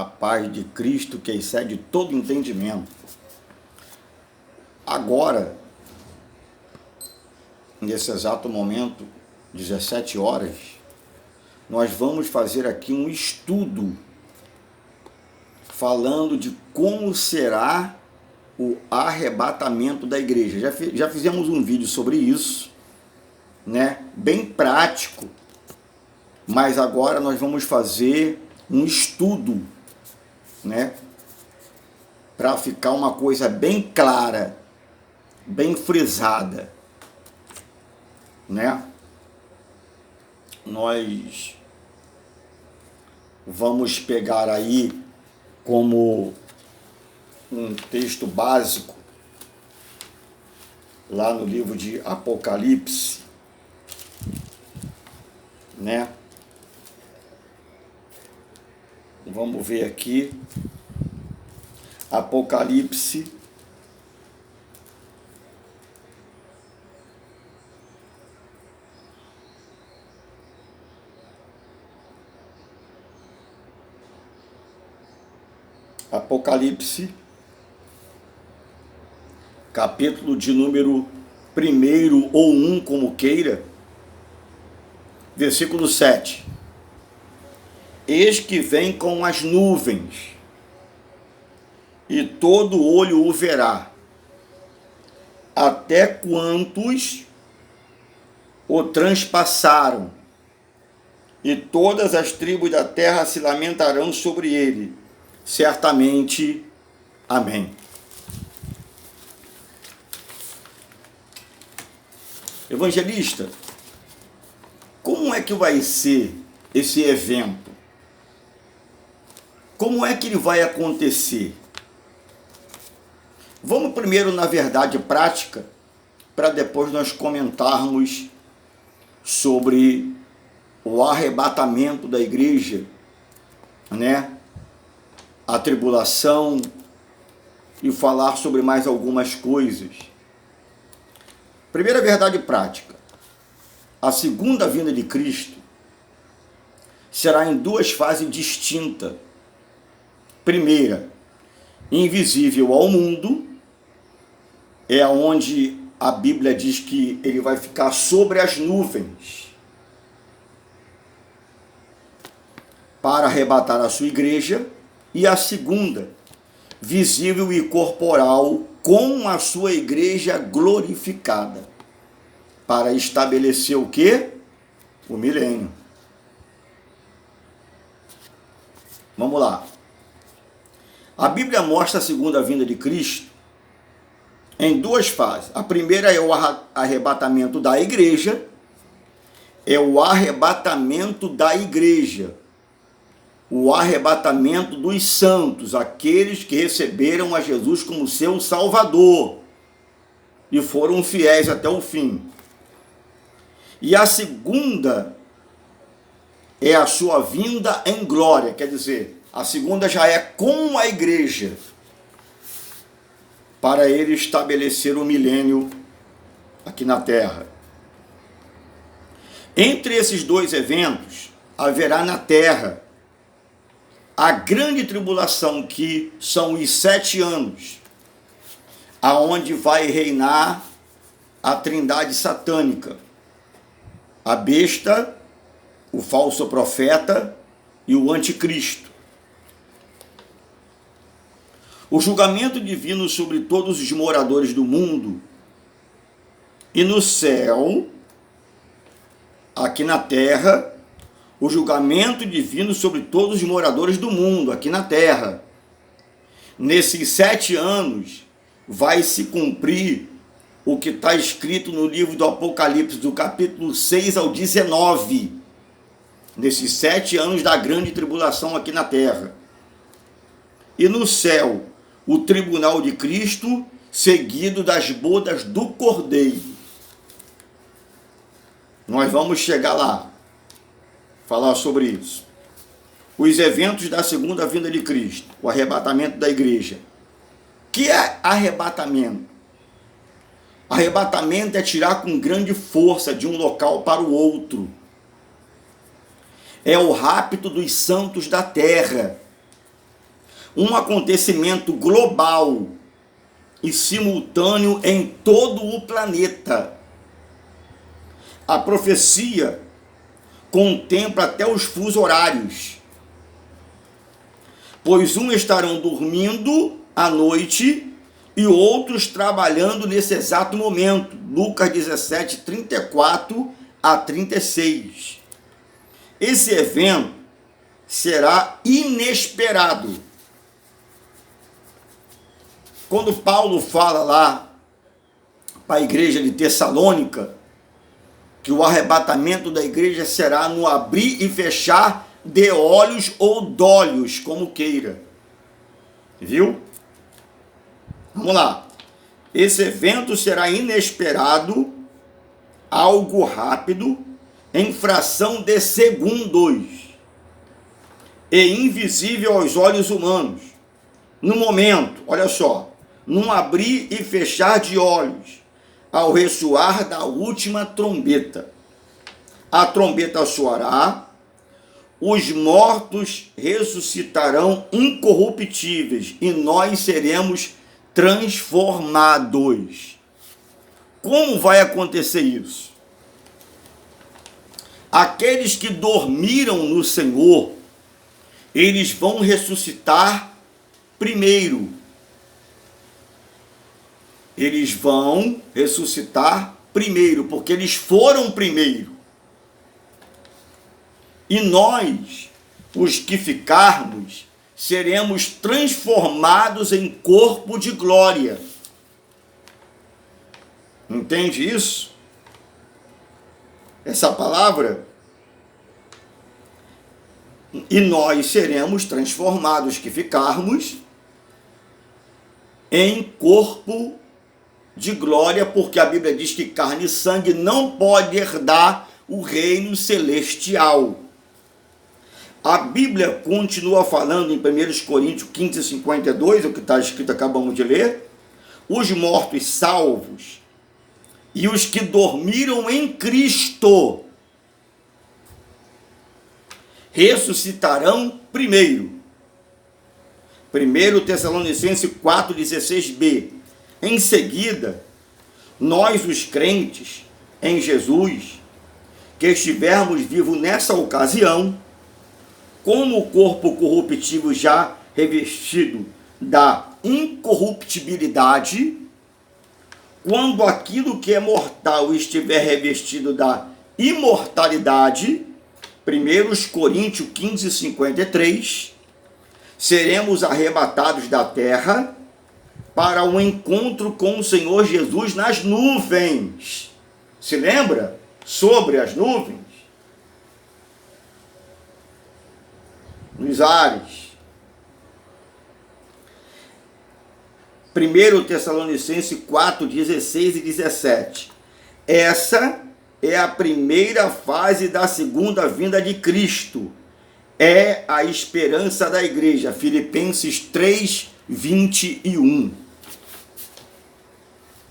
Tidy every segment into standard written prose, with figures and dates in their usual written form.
a paz de Cristo que excede todo entendimento. Agora, nesse exato momento, 17 horas, nós vamos fazer aqui um estudo falando de como será o arrebatamento da igreja. Já fizemos um vídeo sobre isso, né? Bem prático, mas agora nós vamos fazer um estudo, né? Para ficar uma coisa bem clara, bem frisada, né? Nós vamos pegar aí como um texto básico lá no livro de Apocalipse, né? Vamos ver aqui, Apocalipse, capítulo de número 1 ou 1, como queira, versículo 7. Eis que vem com as nuvens, e todo olho o verá, até quantos o transpassaram, e todas as tribos da terra se lamentarão sobre ele. Certamente. Amém. Evangelista, como é que vai ser esse evento? Como é que ele vai acontecer? Vamos primeiro na verdade prática, para depois nós comentarmos sobre o arrebatamento da igreja, né? A tribulação e falar sobre mais algumas coisas. Primeira verdade prática: a segunda vinda de Cristo será em duas fases distintas. Primeira, invisível ao mundo, é onde a Bíblia diz que ele vai ficar sobre as nuvens para arrebatar a sua igreja. E a segunda, visível e corporal, com a sua igreja glorificada, para estabelecer o quê? O milênio. Vamos lá. A Bíblia mostra a segunda vinda de Cristo em duas fases. A primeira é o arrebatamento da igreja, o arrebatamento dos santos, aqueles que receberam a Jesus como seu Salvador e foram fiéis até o fim. E a segunda é a sua vinda em glória, quer dizer, a segunda já é com a igreja, para ele estabelecer o milênio aqui na terra. Entre esses dois eventos, haverá na terra a grande tribulação, que são os 7 anos, aonde vai reinar a trindade satânica, a besta, o falso profeta e o anticristo. O julgamento divino sobre todos os moradores do mundo, e no céu, aqui na terra, o julgamento divino sobre todos os moradores do mundo, aqui na terra. Nesses 7 anos, vai se cumprir o que está escrito no livro do Apocalipse, do capítulo 6 ao 19. Nesses 7 anos da grande tribulação aqui na terra. E no céu, o tribunal de Cristo, seguido das bodas do Cordeiro. Nós vamos chegar lá, falar sobre isso. Os eventos da segunda vinda de Cristo, o arrebatamento da igreja. Que é arrebatamento? Arrebatamento é tirar com grande força de um local para o outro. É o rapto dos santos da terra. um acontecimento global e simultâneo em todo o planeta. A profecia contempla até os fusos horários, pois uns estarão dormindo à noite e outros trabalhando nesse exato momento. Lucas 17, 34 a 36. Esse evento será inesperado. Quando Paulo fala lá para a igreja de Tessalônica, que o arrebatamento da igreja será no abrir e fechar de olhos ou d'olhos, como queira. Viu? Vamos lá. Esse evento será inesperado, algo rápido, em fração de segundos, e invisível aos olhos humanos. No momento, olha só, num abrir e fechar de olhos, ao ressoar da última trombeta. A trombeta soará, os mortos ressuscitarão incorruptíveis e nós seremos transformados. Como vai acontecer isso? Aqueles que dormiram no Senhor, eles vão ressuscitar primeiro. Eles vão ressuscitar primeiro, porque eles foram primeiro. E nós, os que ficarmos, seremos transformados em corpo de glória. Entende isso? Essa palavra? E nós seremos transformados, que ficarmos, em corpo de glória, porque a Bíblia diz que carne e sangue não pode herdar o reino celestial. A Bíblia continua falando em 1 Coríntios 15, 52, o que está escrito, acabamos de ler, os mortos salvos e os que dormiram em Cristo ressuscitarão primeiro. 1 Tessalonicenses 4, 16b. Em seguida, nós, os crentes em Jesus, que estivermos vivos nessa ocasião, como o corpo corruptível já revestido da incorruptibilidade, quando aquilo que é mortal estiver revestido da imortalidade, 1 Coríntios 15, 53, seremos arrebatados da terra para um encontro com o Senhor Jesus nas nuvens. Se lembra? Sobre as nuvens. Nos ares. 1 Tessalonicenses 4, 16 e 17. Essa é a primeira fase da segunda vinda de Cristo. É a esperança da igreja. Filipenses 3, 21.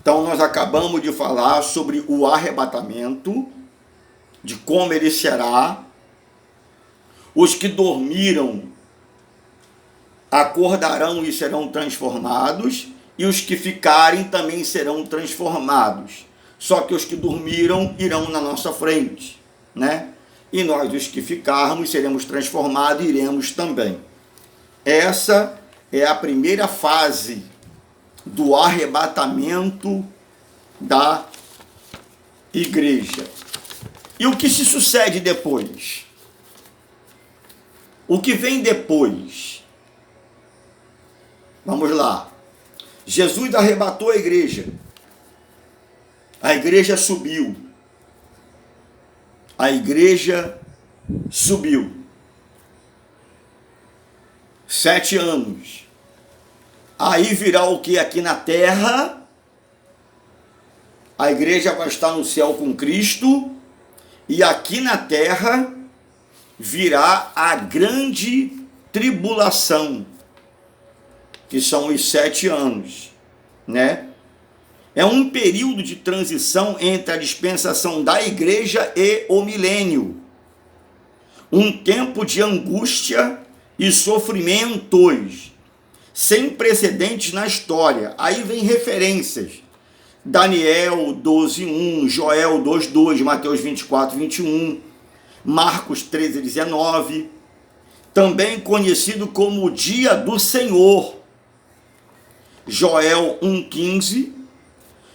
Então nós acabamos de falar sobre o arrebatamento, de como ele será. Os que dormiram acordarão e serão transformados, e os que ficarem também serão transformados. Só que os que dormiram irão na nossa frente, né? E nós, os que ficarmos, seremos transformados e iremos também. Essa é a primeira fase do arrebatamento da igreja. E o que se sucede depois? O que vem depois? Vamos lá. Jesus arrebatou a igreja. A igreja subiu. A igreja subiu. 7 anos. Aí virá o que aqui na terra? A igreja vai estar no céu com Cristo. E aqui na terra virá a grande tribulação, que são os 7 anos, né? É um período de transição entre a dispensação da igreja e o milênio. Um tempo de angústia e sofrimentos, sem precedentes na história. Aí vem referências. Daniel 12:1, Joel 2:2, Mateus 24:21, Marcos 13:19, também conhecido como o Dia do Senhor. Joel 1:15,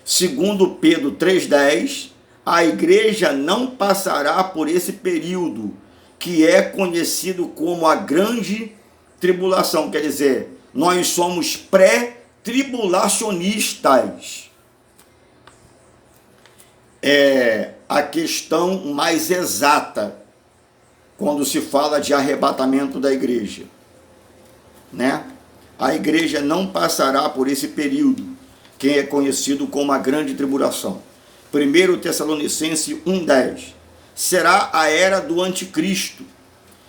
segundo Pedro 3:10, a igreja não passará por esse período, que é conhecido como a grande tribulação. Quer dizer, nós somos pré-tribulacionistas. É a questão mais exata quando se fala de arrebatamento da igreja, né? A igreja não passará por esse período, que é conhecido como a grande tribulação. 1 Tessalonicenses 1:10, será a era do anticristo.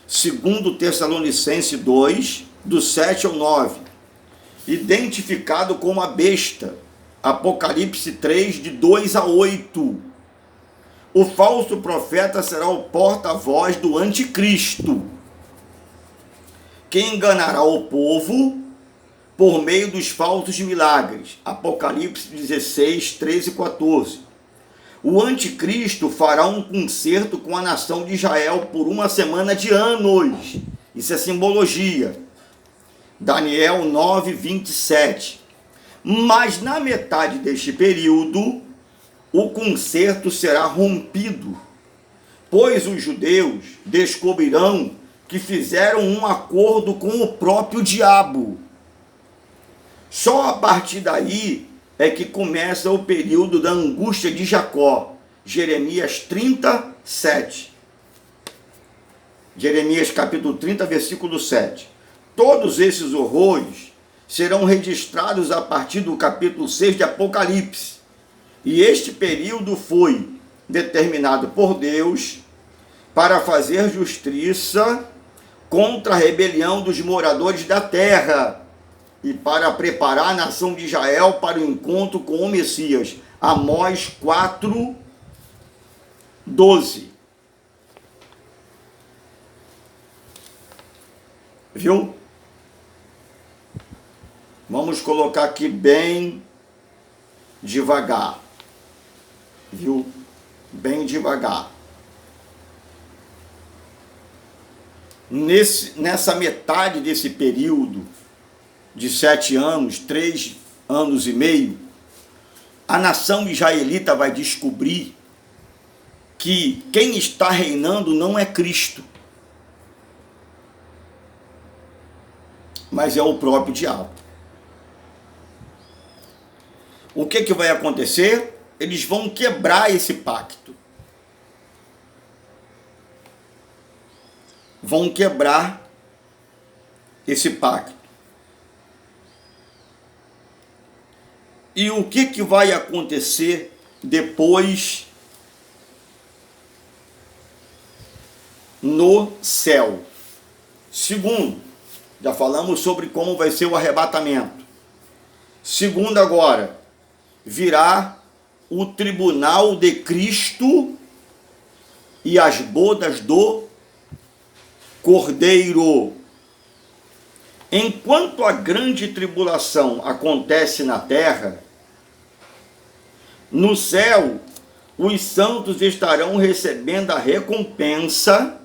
2 Tessalonicenses 2, do 7 ao 9, identificado como a besta. Apocalipse 3, de 2 a 8. O falso profeta será o porta-voz do anticristo, que enganará o povo por meio dos falsos milagres. Apocalipse 16, 13 e 14. O anticristo fará um concerto com a nação de Israel por uma semana de anos. Isso é simbologia. Daniel 9, 27. Mas na metade deste período, o concerto será rompido, pois os judeus descobrirão que fizeram um acordo com o próprio diabo. Só a partir daí é que começa o período da angústia de Jacó. Jeremias 37. Jeremias capítulo 30, versículo 7. Todos esses horrores serão registrados a partir do capítulo 6 de Apocalipse. E este período foi determinado por Deus para fazer justiça contra a rebelião dos moradores da terra e para preparar a nação de Israel para o encontro com o Messias. Amós 4, 12. Viu? Vamos colocar aqui bem devagar. Viu? Bem devagar. Nessa metade desse período de 7 anos, 3 anos e meio, a nação israelita vai descobrir que quem está reinando não é Cristo, mas é o próprio diabo. O que vai acontecer? Eles vão quebrar esse pacto. Vão quebrar esse pacto. E o que vai acontecer depois no céu? Segundo, já falamos sobre como vai ser o arrebatamento. Segundo, agora, virá o tribunal de Cristo e as bodas do Cordeiro. Enquanto a grande tribulação acontece na terra, no céu, os santos estarão recebendo a recompensa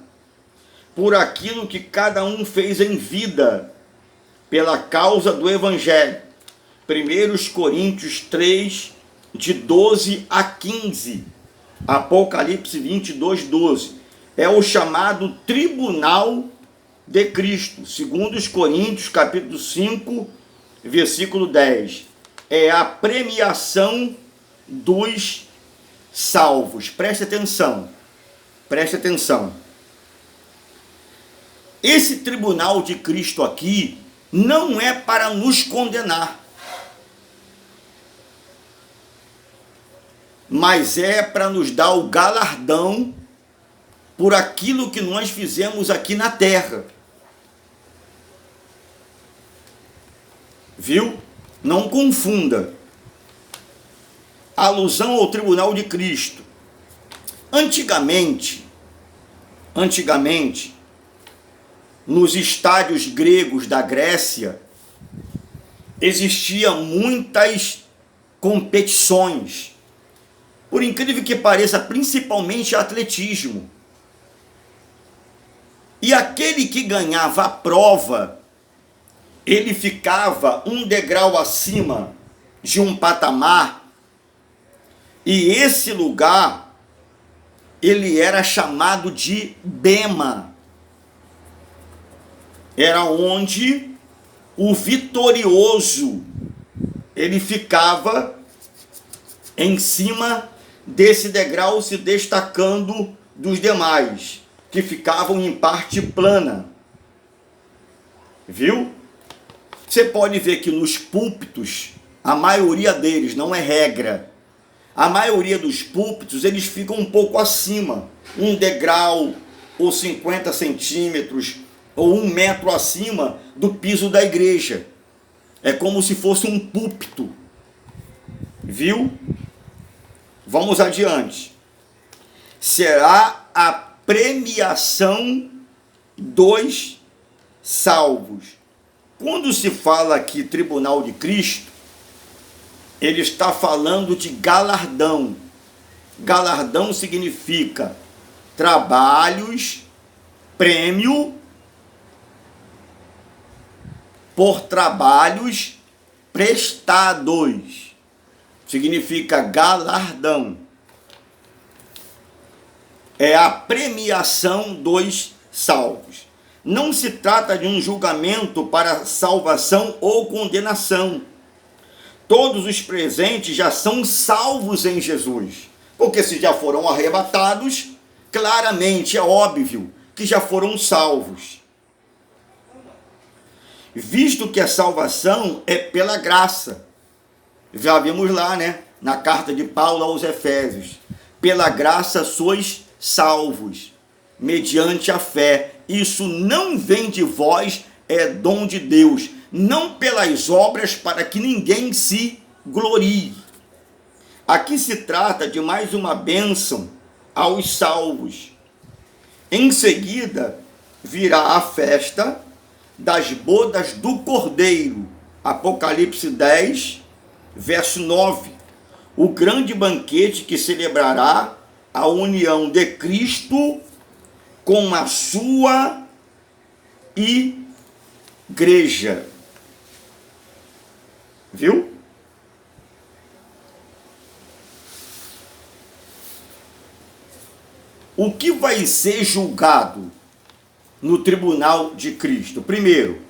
por aquilo que cada um fez em vida, pela causa do Evangelho. 1 Coríntios 3, de 12 a 15. Apocalipse 22, 12. É o chamado tribunal de Cristo. 2 Coríntios, capítulo 5, versículo 10. É a premiação dos salvos. Preste atenção. Preste atenção. Esse tribunal de Cristo aqui não é para nos condenar, mas é para nos dar o galardão por aquilo que nós fizemos aqui na terra. Viu? Não confunda. Alusão ao tribunal de Cristo. Antigamente, nos estádios gregos da Grécia, existia muitas competições, por incrível que pareça, principalmente atletismo. E aquele que ganhava a prova, ele ficava um degrau acima de um patamar, e esse lugar, ele era chamado de bema. Era onde o vitorioso, ele ficava em cima desse degrau, se destacando dos demais, que ficavam em parte plana. Viu? Você pode ver que nos púlpitos, a maioria deles, não é regra, a maioria dos púlpitos, eles ficam um pouco acima, um degrau, ou 50 centímetros, ou 1 metro acima do piso da igreja. É como se fosse um púlpito. Viu? Vamos adiante. Será a premiação dos salvos. Quando se fala aqui Tribunal de Cristo, ele está falando de galardão. Galardão significa trabalhos, prêmio por trabalhos prestados. Significa galardão. É a premiação dos salvos. Não se trata de um julgamento para salvação ou condenação. Todos os presentes já são salvos em Jesus. Porque se já foram arrebatados, claramente é óbvio que já foram salvos. Visto que a salvação é pela graça. Já vimos lá, né? Na carta de Paulo aos Efésios. Pela graça sois salvos, mediante a fé. Isso não vem de vós, é dom de Deus. Não pelas obras, para que ninguém se glorie. Aqui se trata de mais uma bênção aos salvos. Em seguida, virá a festa das bodas do Cordeiro. Apocalipse 10, verso 9. O grande banquete que celebrará a união de Cristo com a sua igreja. Viu? O que vai ser julgado no tribunal de Cristo? Primeiro,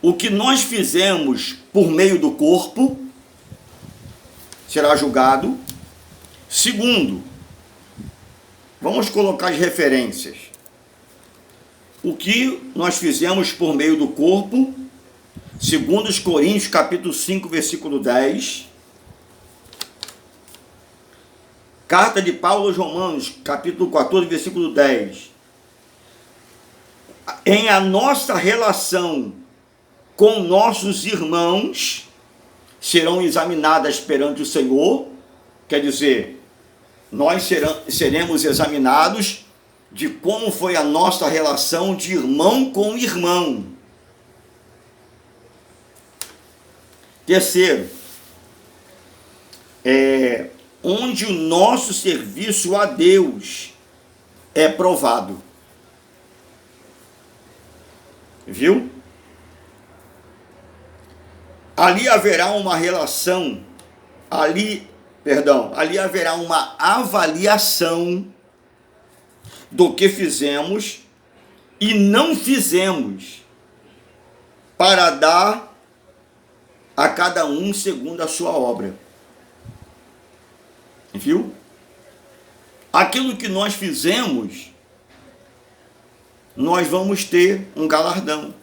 o que nós fizemos por meio do corpo será julgado. Segundo, vamos colocar as referências. O que nós fizemos por meio do corpo, segundo os Coríntios, capítulo 5, versículo 10. Carta de Paulo aos Romanos, capítulo 14, versículo 10. Em a nossa relação com nossos irmãos, serão examinadas perante o Senhor. Quer dizer, nós seremos examinados de como foi a nossa relação de irmão com irmão. Terceiro, onde o nosso serviço a Deus é provado. Viu? Ali haverá uma relação, ali haverá uma avaliação do que fizemos e não fizemos, para dar a cada um segundo a sua obra. Viu? Aquilo que nós fizemos, nós vamos ter um galardão.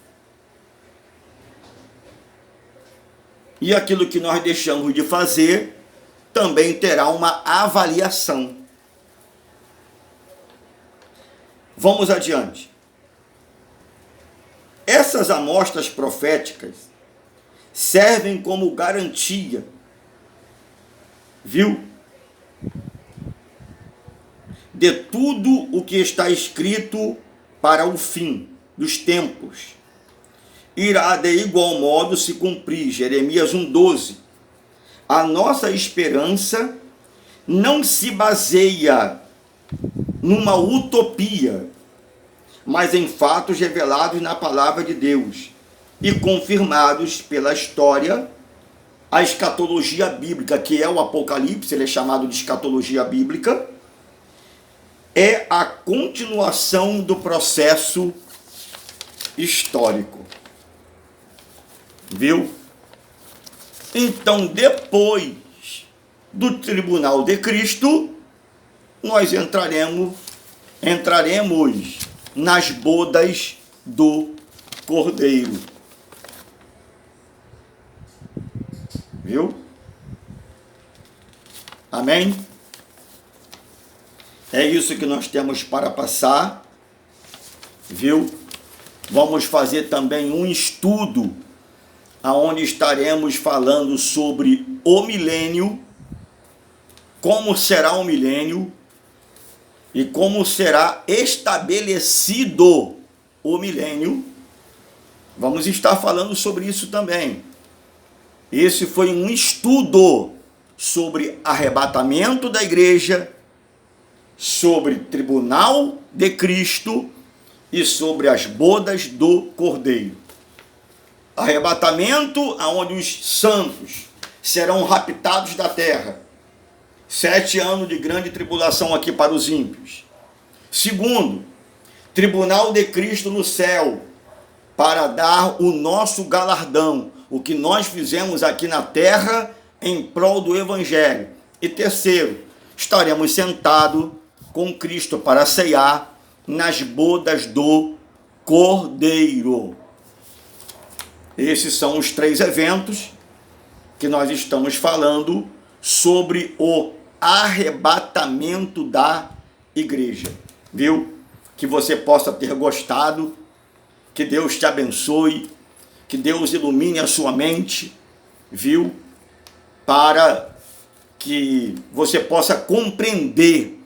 E aquilo que nós deixamos de fazer, também terá uma avaliação. Vamos adiante. Essas amostras proféticas servem como garantia, viu? De tudo o que está escrito para o fim. dos tempos, irá de igual modo se cumprir. Jeremias 1,12. A nossa esperança não se baseia numa utopia, mas em fatos revelados na palavra de Deus e confirmados pela história. A escatologia bíblica, que é o Apocalipse, ele é chamado de escatologia bíblica, é a continuação do processo histórico. Viu? Então, depois do tribunal de Cristo, nós entraremos nas bodas do Cordeiro. Viu? Amém? É isso que nós temos para passar. Viu? Vamos fazer também um estudo aonde estaremos falando sobre o milênio, como será o milênio e como será estabelecido o milênio. Vamos estar falando sobre isso também. Esse foi um estudo sobre arrebatamento da igreja, sobre tribunal de Cristo e sobre as bodas do Cordeiro. Arrebatamento, aonde os santos serão raptados da terra. 7 anos de grande tribulação aqui para os ímpios. Segundo, tribunal de Cristo no céu, para dar o nosso galardão, o que nós fizemos aqui na terra em prol do Evangelho. E terceiro, estaremos sentados com Cristo para ceiar nas bodas do Cordeiro. Esses são os 3 eventos que nós estamos falando sobre o arrebatamento da igreja. Viu? Que você possa ter gostado, que Deus te abençoe, que Deus ilumine a sua mente, viu? Para que você possa compreender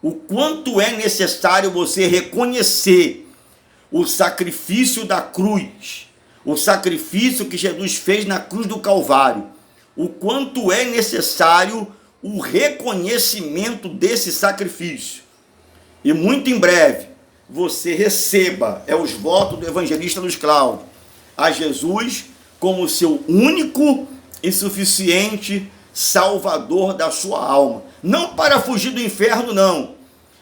o quanto é necessário você reconhecer o sacrifício da cruz, o sacrifício que Jesus fez na cruz do Calvário, o quanto é necessário o reconhecimento desse sacrifício. E muito em breve você receba, os votos do evangelista Luiz Cláudio, a Jesus como seu único e suficiente Salvador da sua alma. Não para fugir do inferno, não,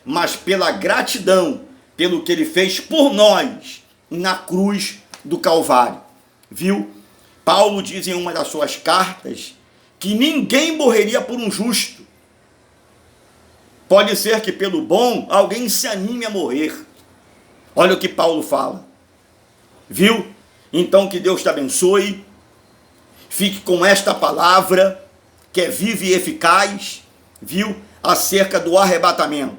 mas pela gratidão, pelo que ele fez por nós na cruz do Calvário. Viu? Paulo diz em uma das suas cartas que ninguém morreria por um justo. Pode ser que pelo bom alguém se anime a morrer. Olha o que Paulo fala. Viu? Então que Deus te abençoe. Fique com esta palavra que é viva e eficaz, viu? Acerca do arrebatamento.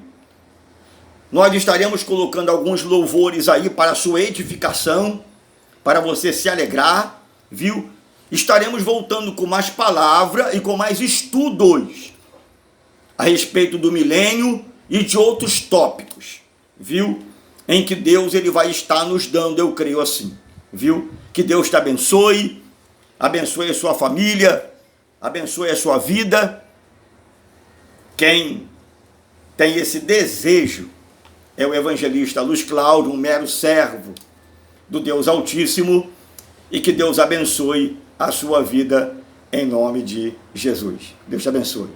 Nós estaremos colocando alguns louvores aí para a sua edificação, para você se alegrar, viu? Estaremos voltando com mais palavra e com mais estudos a respeito do milênio e de outros tópicos, viu? Em que Deus ele vai estar nos dando, eu creio assim, viu? Que Deus te abençoe, abençoe a sua família, abençoe a sua vida. Quem tem esse desejo é o evangelista Luiz Cláudio, um mero servo do Deus Altíssimo, e que Deus abençoe a sua vida em nome de Jesus. Deus te abençoe.